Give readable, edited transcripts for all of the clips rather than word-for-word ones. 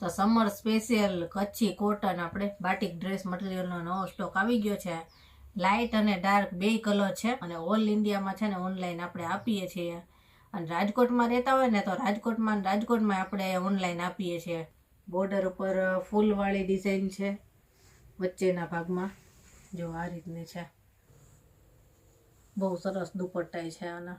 તો summer special Kutchi cotton આપણે batik dress મટીરિયલનો નવો સ્ટોક આવી ગયો છે. લાઇટ અને ડાર્ક બે કલર છે અને ઓલ ઇન્ડિયામાં છે ને ઓનલાઈન આપણે આપીએ છીએ. અને રાજકોટમાં રહેતા હોય ને તો રાજકોટમાં આપણે ઓનલાઈન આપીએ છીએ. બોર્ડર ઉપર ફૂલવાળી ડિઝાઇન છે, વચ્ચેના ભાગમાં જો આ રીતની છે. બહુ સરસ દુપટ્ટા છે આના.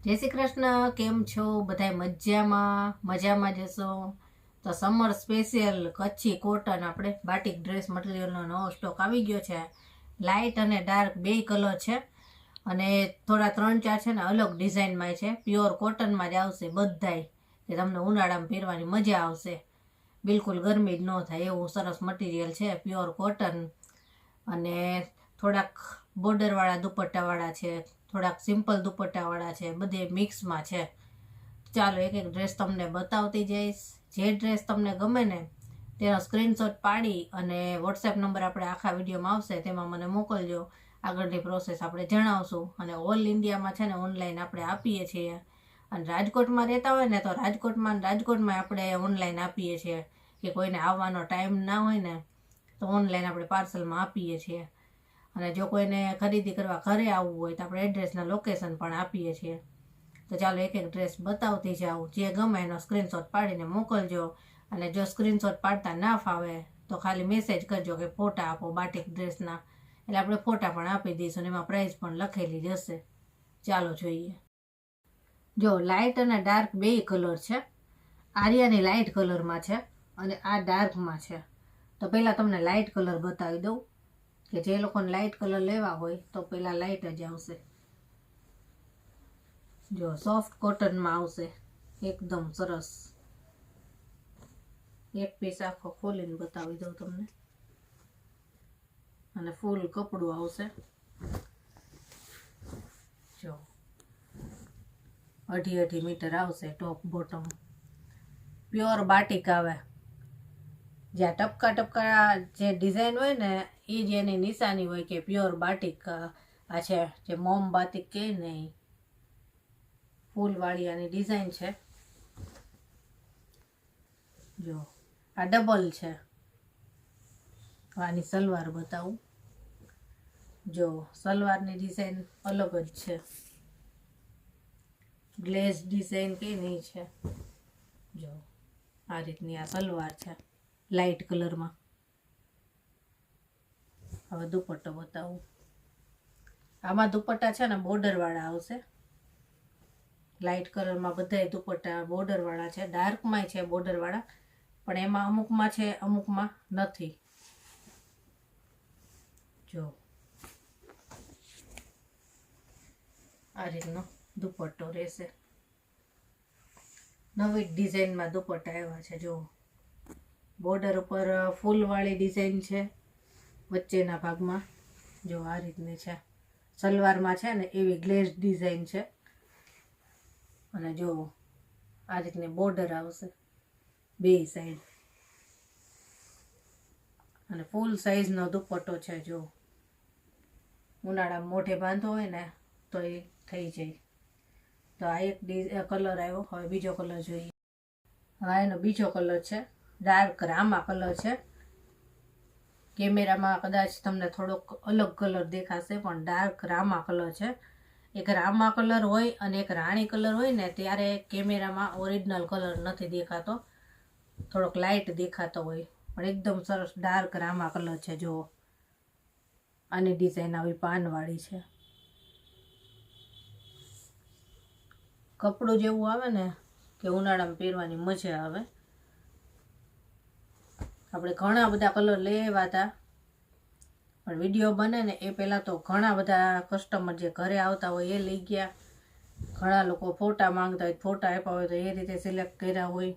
જય શ્રી કૃષ્ણ, કેમ છો બધા? મજામાં જશો. તો સમર સ્પેશિયલ કચ્છી કોટન આપણે બાટિક ડ્રેસ મટીરિયલનો નવો સ્ટોક આવી ગયો છે. લાઇટ અને ડાર્ક બે કલર છે અને થોડા 3-4 છે ને અલગ ડિઝાઇનમાં છે. પ્યોર કોટનમાં જ આવશે બધાય, કે તમને ઉનાળામાં પહેરવાની મજા આવશે. બિલકુલ ગરમી જ ન થાય એવું સરસ મટીરિયલ છે, પ્યોર કોટન. અને થોડાક બોર્ડરવાળા દુપટ્ટાવાળા છે, થોડાક સિમ્પલ દુપટ્ટાવાળા છે, બધે મિક્સમાં છે. ચાલો એક એક ડ્રેસ તમને બતાવતી જઈશ. જે ડ્રેસ તમને ગમે ને તેનો સ્ક્રીનશોટ પાડી અને વોટ્સએપ નંબર આપણે આખા વિડીયોમાં આવશે તેમાં મને મોકલજો. આગળની પ્રોસેસ આપણે જણાવશું. અને ઓલ ઇન્ડિયામાં છે ને ઓનલાઈન આપણે આપીએ છીએ. અને રાજકોટમાં રહેતા હોય ને તો રાજકોટમાં આપણે ઓનલાઈન આપીએ છીએ, કે કોઈને આવવાનો ટાઈમ ના હોય ને તો ઓનલાઈન આપણે પાર્સલમાં આપીએ છીએ. અને જો કોઈને ખરીદી કરવા ઘરે આવવું હોય તો આપણે એડ્રેસના લોકેશન પણ આપીએ છીએ. તો ચાલો એક એક ડ્રેસ બતાવતી જાઉં. જે ગમે એનો સ્ક્રીનશોટ પાડીને મોકલજો. અને જો સ્ક્રીનશોટ પાડતા ના ફાવે તો ખાલી મેસેજ કરજો કે ફોટા આપો બાટિક ડ્રેસના, એટલે આપણે ફોટા પણ આપી દઈશું અને એમાં પ્રાઇસ પણ લખેલી જ હશે. ચાલો જોઈએ. જો લાઇટ અને ડાર્ક બે કલર છે. આર્યાની લાઇટ કલરમાં છે અને આ ડાર્કમાં છે. તો પહેલાં તમને લાઇટ કલર બતાવી દઉં, કે જે લોકોને લાઇટ કલર લેવા હોય તો પહેલાં લાઇટ જ આવશે. જો સોફ્ટ કોટનમાં આવશે, એકદમ સરસ. એક પીસ આખો ખોલીને બતાવી દઉં તમને. અને ફૂલ કપડું આવશે. જો 2.5 મીટર આવશે ટોપ બોટમ. પ્યોર બાટિક આવે. જ્યાં ટપકા જે ડિઝાઇન હોય ને એ જ એની નિશાની હોય કે પ્યોર બાટિક આ છે. જે મોમ બાટિક કહે ને એ ફૂલવાળી આની ડિઝાઇન છે. જો આ ડબલ છે. આની સલવાર બતાવું. જો સલવારની ડિઝાઇન અલગ જ છે. ગ્લેઝ ડિઝાઇન કે નહીં છે. જો આ રીતની આ સલવાર છે લાઇટ કલરમાં. હવે દુપટ્ટો બતાવું. આમાં દુપટ્ટા છે ને બોર્ડરવાળા આવશે. લાઇટ કલરમાં બધાય દુપટ્ટા બોર્ડરવાળા છે. ડાર્કમાંય છે બોર્ડરવાળા, પણ એમાં અમુકમાં છે અમુકમાં નથી. જો આ રીતનો દુપટ્ટો રહેશે. નવી ડિઝાઇનમાં દુપટ્ટા આવ્યા છે. જો બોર્ડર ઉપર ફૂલવાળી ડિઝાઇન છે, વચ્ચેના ભાગમાં જો આ રીતની છે. સલવારમાં છે ને એવી ગ્લેઝ ડિઝાઇન છે. અને જો આ રીતની બોર્ડર આવશે બે સાઈડ. અને ફૂલ સાઈઝનો દુપટ્ટો છે. જો ઉનાળામાં મોઢે બાંધવો હોય ને તો એ થઈ જાય. તો આ એક કલર આવ્યો. હવે બીજો કલર જોઈએ. હા, એનો બીજો કલર છે ડાર્ક રામા કલર છે. કેમેરામાં કદાચ તમને થોડોક અલગ કલર દેખાશે, પણ ડાર્ક રામા કલર છે. એક રામા કલર હોય અને એક રાણી કલર હોય ને ત્યારે કેમેરામાં ઓરિજિનલ કલર નથી દેખાતો, થોડોક લાઇટ દેખાતો હોય. પણ એકદમ સરસ ડાર્ક રામા કલર છે. જો આની ડિઝાઇન આવી પાનવાળી છે. કપડું જેવું આવે ને કે ઉનાળામાં પહેરવાની મજા આવે. આપણે ઘણા બધા કલર લેવા હતા, પણ વિડીયો બને ને એ પહેલાં તો ઘણા બધા કસ્ટમર જે ઘરે આવતા હોય એ લઈ ગયા. ઘણા લોકો ફોટા માંગતા હોય, ફોટા આપ્યા હોય તો એ રીતે સિલેક્ટ કર્યા હોય.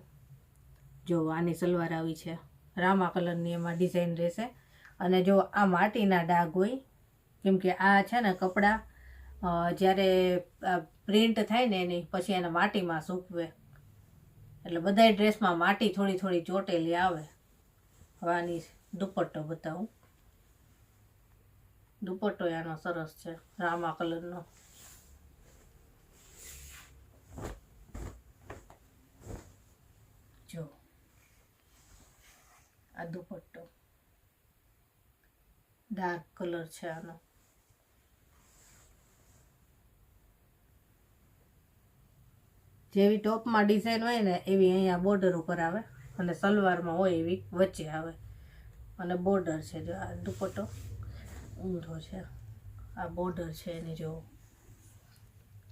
જો આની સલવાર આવી છે રામા કલરની, એમાં ડિઝાઇન રહેશે. અને જો આ માટીના ડાઘ હોય, કેમ કે આ છે ને કપડાં જ્યારે પ્રિન્ટ થાય ને એની પછી એને માટીમાં સૂકવે, એટલે બધાય ડ્રેસમાં માટી થોડી થોડી ચોટેલી આવે. હવે આની દુપટ્ટો બતાવું. દુપટ્ટો આનો સરસ છે, રામા કલરનો. જો આ દુપટ્ટો ડાર્ક કલર છે આનો. જેવી ટોપમાં ડિઝાઇન હોય ને એવી અહીંયા બોર્ડર ઉપર આવે, અને સલવારમાં હોય એવી વચ્ચે આવે, અને બોર્ડર છે. જો આ દુપટ્ટો ઊંધો છે, આ બોર્ડર છે એની. જો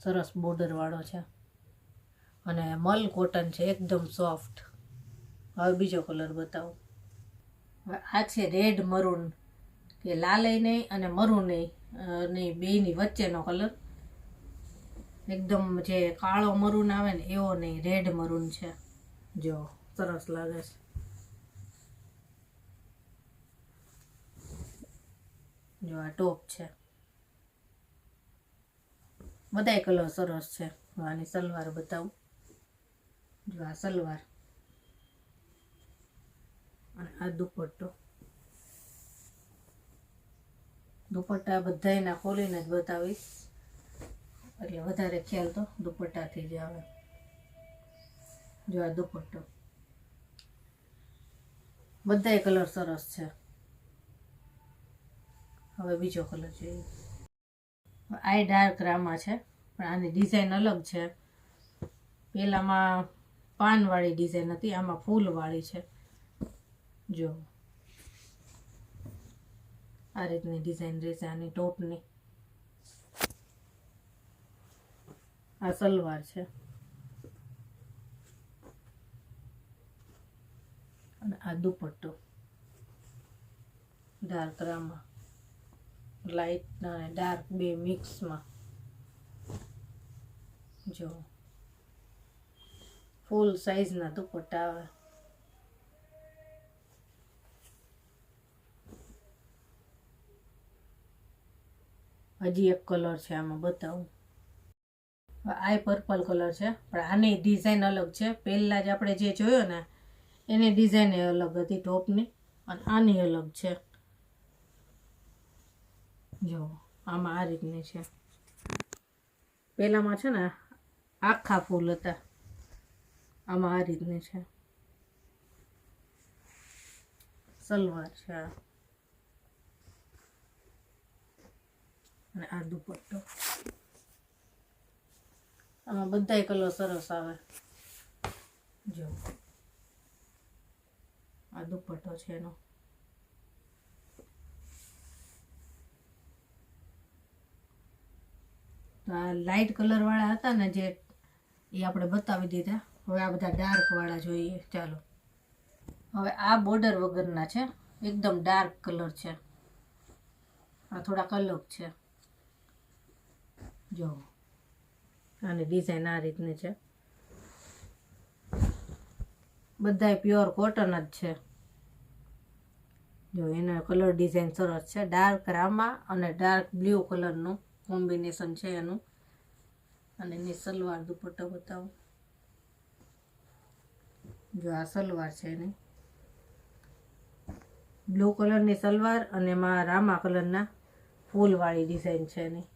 સરસ બોર્ડર વાળો છે, અને મલ કોટન છે, એકદમ સોફ્ટ. હવે બીજો કલર બતાવું. આ છે રેડ મરૂન, કે લાલય નહીં અને મરૂન નહીં, બેની વચ્ચેનો કલર. એકદમ જે કાળો મરૂન આવે ને એવો નહીં, રેડ મરૂન છે. જો સરસ લાગે છે. જો આ ટોપ છે. બધાય કલર સરસ છે. આની સલવાર બતાવું. જો આ સલવાર, અને આ દુપટ્ટો. દુપટ્ટા બધાયના ખોલીને જ બતાવીશ, એટલે વધારે ખ્યાલ તો દુપટ્ટાથી જ આવે. જો આ દુપટ્ટો, બધાય કલર સરસ છે. હવે બીજો કલર જોઈએ. આ ડાર્ક રામા છે, પણ આની ડિઝાઇન અલગ છે. પેલામાં પાનવાળી ડિઝાઇન હતી, આમાં ફૂલવાળી છે. જો આ રીતની ડિઝાઇન રહેશે આની ટોપની. આ સલવાર છે, અને આ દુપટ્ટો ડાર્ક રામા, લાઇટ અને ડાર્ક બે મિક્સમાં. જો ફૂલ સાઈઝના દુપટ્ટા આવે. હજી એક કલર છે, આમાં બતાવું. આ પર્પલ કલર છે, પણ આની ડિઝાઇન અલગ છે. પહેલા જ આપણે જે જોયો ને એની ડિઝાઇન અલગ હતી ટોપની, અને આની અલગ છે. જો આમાં આ રીતની છે. પહેલામાં છે ને આખા ફૂલ હતા, આમાં આ રીતની છે. સલવાર છે, અને આ દુપટ્ટો. આમાં બધાય કલર સરસ આવે. જો આ દુપટ્ટો છે એનો. તો આ લાઇટ કલર વાળા હતા ને જે, એ આપણે બતાવી દીધા. હવે આ બધા ડાર્ક વાળા જોઈએ. ચાલો, હવે આ બોર્ડર વગરના છે, એકદમ ડાર્ક કલર છે. આ થોડાક અલગ છે. જો આની ડિઝાઇન આ રીતની છે. બધાય પ્યોર કોટન જ છે. જો એનો કલર ડિઝાઇન સરસ છે. ડાર્ક રામા અને ડાર્ક બ્લુ કલરનું કોમ્બિનેશન છે એનું. અને એની સલવાર દુપટ્ટો બતાવો. જો આ સલવાર છે એની, બ્લુ કલરની સલવાર, અને એમાં રામા કલરના ફૂલવાળી ડિઝાઇન છે એની.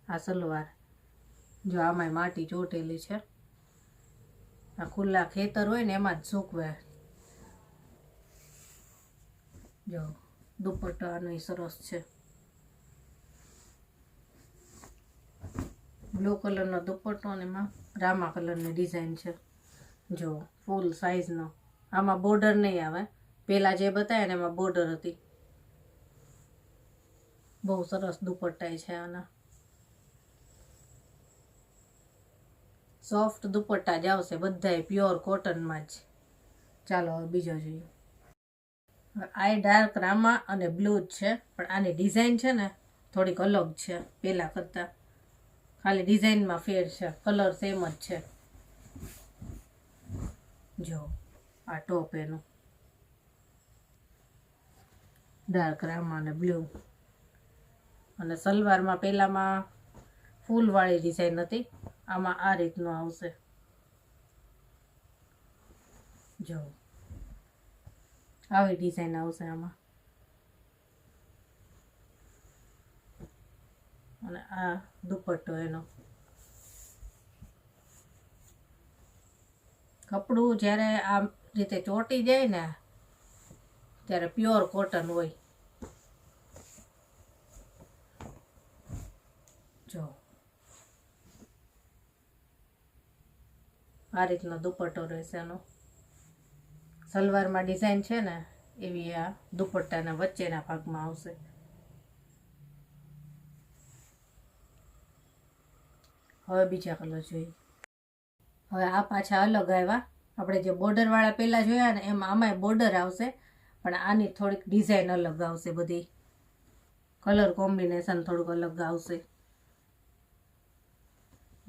આ સલવાર. જો આમાંય માટી ચોટેલી છે. આ ખુલ્લા ખેતર હોય ને એમાં જ સૂકવે. જો દુપટ્ટો આનો સરસ છે. બ્લુ કલરનો દુપટ્ટો, અને એમાં રામા કલરની ડિઝાઇન છે. જો ફૂલ સાઈઝનો. આમાં બોર્ડર નહીં આવે. પહેલાં જે બતાવ્યા ને એમાં બોર્ડર હતી. બહુ સરસ દુપટ્ટા છે આના. સોફ્ટ દુપટ્ટા જ આવશે, બધાય પ્યોર કોટનમાં જ. ચાલો હવે બીજો જોઈએ. આ ડાર્ક રામા અને બ્લુ જ છે, પણ આની ડિઝાઇન છે ને થોડીક અલગ છે પહેલાં કરતાં. ખાલી ડિઝાઇનમાં ફેર છે, કલર સેમ જ છે. જો આ ટોપ એનું ડાર્ક રામા અને બ્લુ, અને સલવારમાં પહેલામાં ફૂલવાળી ડિઝાઇન હતી, આમાં આ રીતનું આવશે. જો આવી ડિઝાઇન આવશે આમાં. અને આ દુપટ્ટો એનો. કપડું જ્યારે આ રીતે ચોંટી જાય ને ત્યારે પ્યોર કોટન હોય. જો આ રીતનો દુપટ્ટો રહેશે એનો. સલવારમાં ડિઝાઇન છે ને એવી આ દુપટ્ટાના વચ્ચેના ભાગમાં આવશે. હવે બીજા કલર જોઈએ. હવે આ પાછા અલગ આવ્યા. આપણે જે બોર્ડરવાળા પહેલાં જોયા ને એમાં આમાંય બોર્ડર આવશે, પણ આની થોડીક ડિઝાઇન અલગ આવશે. બધી કલર કોમ્બિનેશન થોડુંક અલગ આવશે.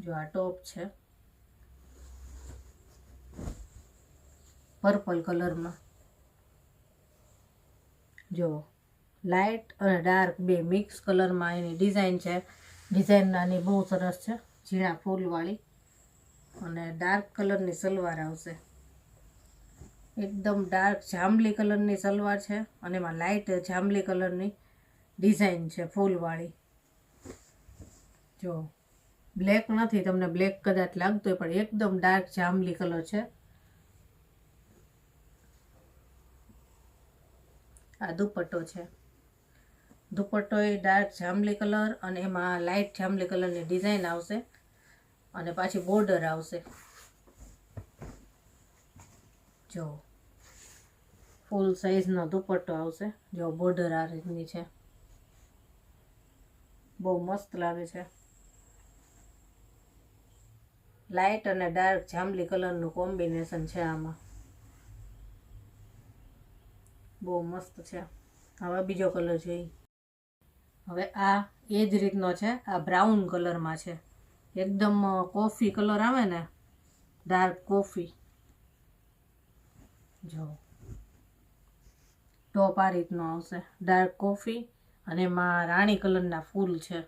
જો આ ટોપ છે પર્પલ કલરમાં. જો લાઇટ અને ડાર્ક બે મિક્સ કલરમાં એની ડિઝાઇન છે. ડિઝાઇન આની બહુ સરસ છે, ઝીણા ફૂલવાળી. અને ડાર્ક કલરની સલવાર આવશે. એકદમ ડાર્ક જાંબલી કલરની સલવાર છે અને એમાં લાઇટ જાંબલી કલરની ડિઝાઇન છે ફૂલવાળી. જો બ્લેક નથી, તમને બ્લેક કદાચ લાગતો હોય, પણ એકદમ ડાર્ક જાંબલી કલર છે. આ દુપટ્ટો છે. દુપટ્ટો એ ડાર્ક જાંબલી કલર અને એમાં લાઇટ જાંબલી કલરની ડિઝાઇન આવશે અને પાછી બોર્ડર આવશે. જો ફૂલ સાઈઝનો દુપટ્ટો આવશે. જો બોર્ડર આ રીતની છે, બહુ મસ્ત લાગે છે. લાઇટ અને ડાર્ક જાંબલી કલરનું કોમ્બિનેશન છે આમાં, બહુ મસ્ત છે. હવે બીજો કલર જોઈએ. હવે આ એ જ રીતનો છે. આ બ્રાઉન કલરમાં છે, એકદમ કોફી કલર આવે ને, ડાર્ક કોફી. જો ટોપ આ રીતનો આવશે, ડાર્ક કોફી અને એમાં રાણી કલરના ફૂલ છે.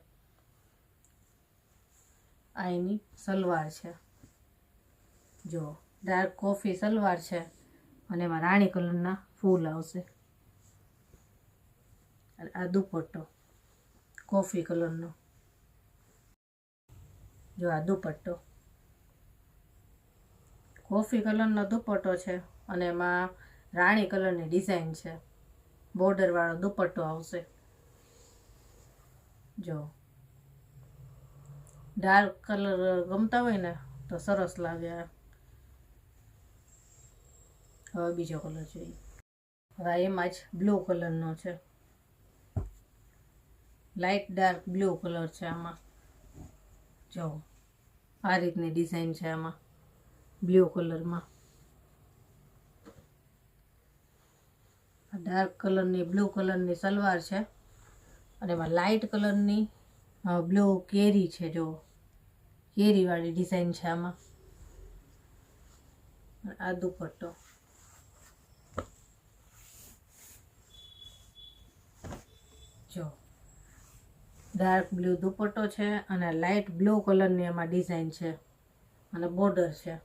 આ એની સલવાર છે. જો ડાર્ક કોફી સલવાર છે અને એમાં રાણી કલરના ફૂલ આવશે. અને આ દુપટ્ટો કોફી કલરનો. જો આ દુપટ્ટો કોફી કલરનો દુપટ્ટો છે અને એમાં રાણી કલરની ડિઝાઇન છે. બોર્ડરવાળો દુપટ્ટો આવશે. જો ડાર્ક કલર ગમતા હોય ને તો સરસ લાગે. હવે બીજો કલર જોઈએ. હવે એમાં જ બ્લુ કલરનો છે, લાઇટ ડાર્ક બ્લુ કલર છે આમાં. જો આ રીતની ડિઝાઇન છે આમાં બ્લુ કલરમાં. ડાર્ક કલરની બ્લુ કલરની સલવાર છે અને એમાં લાઇટ કલરની બ્લુ કેરી છે. જો કેરીવાળી ડિઝાઇન છે આમાં. આ દુપટ્ટો. જો ડાર્ક બ્લુ દુપટ્ટો છે અને લાઇટ બ્લુ કલરની એમાં ડિઝાઇન છે અને બોર્ડર છે.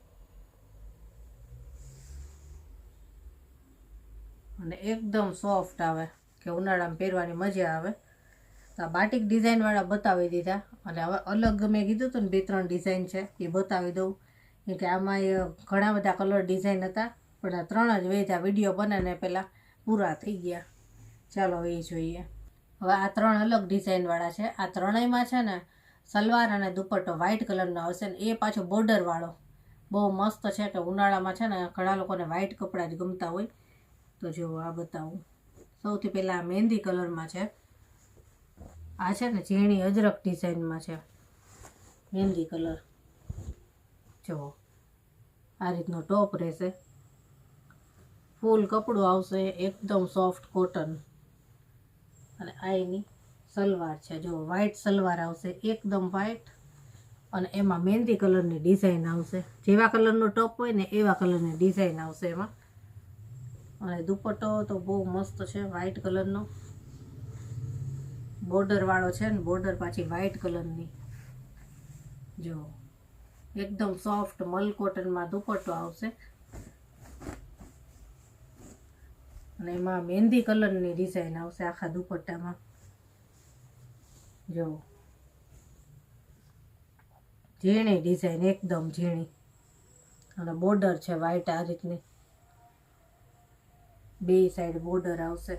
અને એકદમ સોફ્ટ આવે કે ઉનાળામાં પહેરવાની મજા આવે. તો આ બાટિક ડિઝાઇનવાળા બતાવી દીધા. અને હવે અલગ મેં કીધું હતું ને 2-3 ડિઝાઇન છે એ બતાવી દઉં. કેમ કે આમાં ઘણા બધા કલર ડિઝાઇન હતા, પણ આ 3 જ વેચા વિડીયો બનાવીને પહેલાં પૂરા થઈ ગયા. ચાલો એ જોઈએ. હવે આ 3 અલગ ડિઝાઇનવાળા છે. આ ત્રણેયમાં છે ને સલવાર અને દુપટ્ટો વ્હાઇટ કલરનો આવશે ને એ પાછો બોર્ડરવાળો. બહુ મસ્ત છે કે ઉનાળામાં છે ને ઘણા લોકોને વ્હાઇટ કપડાં જ ગમતા હોય. તો જો આ બતાવું. સૌથી પહેલાં આ મહેંદી કલરમાં છે. આ છે ને ઝીણી અજરક ડિઝાઇનમાં છે, મહેંદી કલર. જો આ રીતનો ટોપ રહેશે, ફૂલ કપડું આવશે, એકદમ સોફ્ટ કોટન. અને આ એની સલવાર છે. જો વ્હાઇટ સલવાર આવશે, એકદમ વ્હાઇટ અને એમાં મહેંદી કલરની ડિઝાઇન આવશે. જેવા કલરનો ટોપ હોય ને એવા કલરની ડિઝાઇન આવશે એમાં. અને દુપટ્ટો તો બહુ મસ્ત છે, વ્હાઇટ કલરનો બોર્ડરવાળો છે ને, બોર્ડર પાછી વ્હાઇટ કલરની. જો એકદમ સોફ્ટ મલ કોટનમાં દુપટ્ટો આવશે અને એમાં મહેંદી કલરની ડિઝાઇન આવશે આખા દુપટ્ટામાં. જો ઝીણી ડિઝાઇન, એકદમ ઝીણી, અને બોર્ડર છે વ્હાઈટ આ રીતની, બે સાઈડ બોર્ડર આવશે.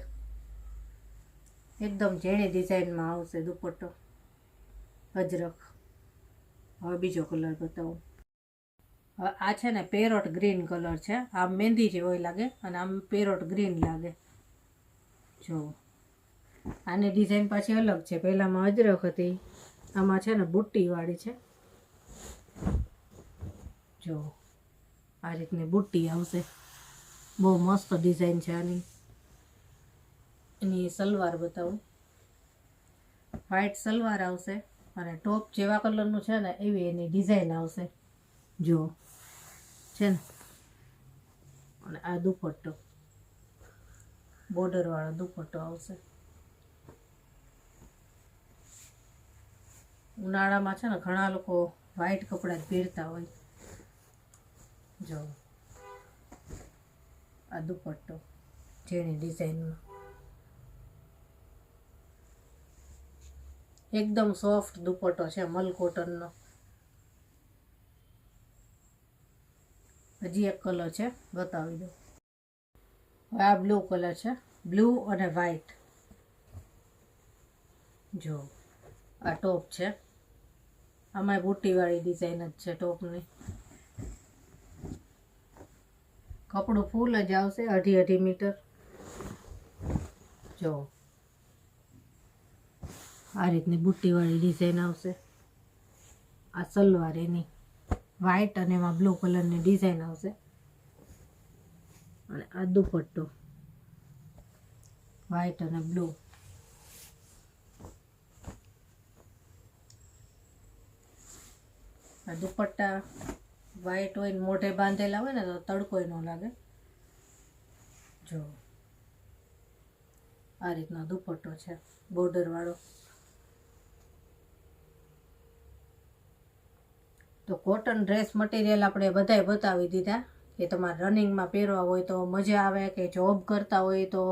એકદમ ઝીણી ડિઝાઇનમાં આવશે દુપટ્ટો, અજરક. હવે બીજો કલર બતાવું. હવે આ છે ને પેરોટ ગ્રીન કલર છે. આમ મહેંદી જેવો લાગે અને આમ પેરોટ ગ્રીન લાગે. જો આની ડિઝાઇન પાછી અલગ છે. પહેલામાં અજરક હતી, આમાં છે ને બુટ્ટીવાળી છે. જો આ રીતની બુટ્ટી આવશે, બહુ મસ્ત ડિઝાઇન છે આની. એની સલવાર બતાવું. વ્હાઈટ સલવાર આવશે અને ટોપ જેવા કલરનું છે ને એવી એની ડિઝાઇન આવશે. જો છે ને, અને આ દુપટ્ટો બોર્ડરવાળો દુપટ્ટો આવશે. ઉનાળામાં છે ને ઘણા લોકો વ્હાઈટ કપડાં જ પહેરતા હોય. જો આ દુપટ્ટો ઝીણી ડિઝાઇનમાં, એકદમ સોફ્ટ દુપટ્ટો છે, મલ કોટનનો. હજી એક કલર છે, બતાવી દો. આ બ્લુ કલર છે, બ્લુ અને વ્હાઈટ. જો આ ટોપ છે, આમાં બુટ્ટીવાળી ડિઝાઇન જ છે ટોપની. કપડું ફૂલ જ આવશે, 2.5 મીટર. જો આ રીતની બુટ્ટીવાળી ડિઝાઇન આવશે. આ સલવાર એની વ્હાઈટ અને એમાં બ્લુ કલરની ડિઝાઇન આવશે. અને આ દુપટ્ટો વ્હાઈટ અને બ્લુ. આ દુપટ્ટા વ્હાઈટ હોય ને મોઢે બાંધેલા હોય ને તો તડકોય ન લાગે. જો આ રીતનો દુપટ્ટો છે બોર્ડર વાળો. તો કોટન ડ્રેસ મટીરિયલ આપણે બધાય બતાવી દીધા કે તમારે રનિંગમાં પહેરવા હોય તો મજા આવે, કે જોબ કરતા હોય તો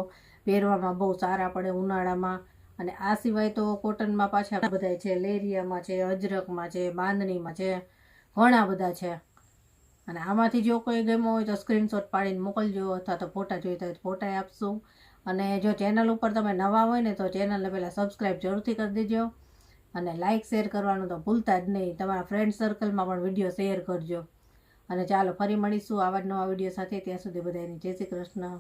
પહેરવામાં બહુ સારા પડે ઉનાળામાં. અને આ સિવાય તો કોટનમાં પાછા બધા છે, લેરિયામાં છે, અજરકમાં છે, બાંધણીમાં છે, ઘણા બધા છે. અને આમાંથી જો કોઈ ગમ્યો હોય તો સ્ક્રીનશોટ પાડીને મોકલજો, અથવા તો ફોટા જોઈતા હોય તો ફોટા આપશું. અને જો ચેનલ ઉપર તમે નવા હોય ને તો ચેનલને પહેલાં સબસ્ક્રાઈબ જરૂરથી કરી દેજો. અને લાઇક શેર કરવાનું તો ભૂલતા જ નહીં. તમારા ફ્રેન્ડ સર્કલમાં પણ વિડીયો શેર કરજો. અને ચાલો ફરી મળીશું આવા જ નવા વિડીયો સાથે. ત્યાં સુધી બધાને જય શ્રી કૃષ્ણ.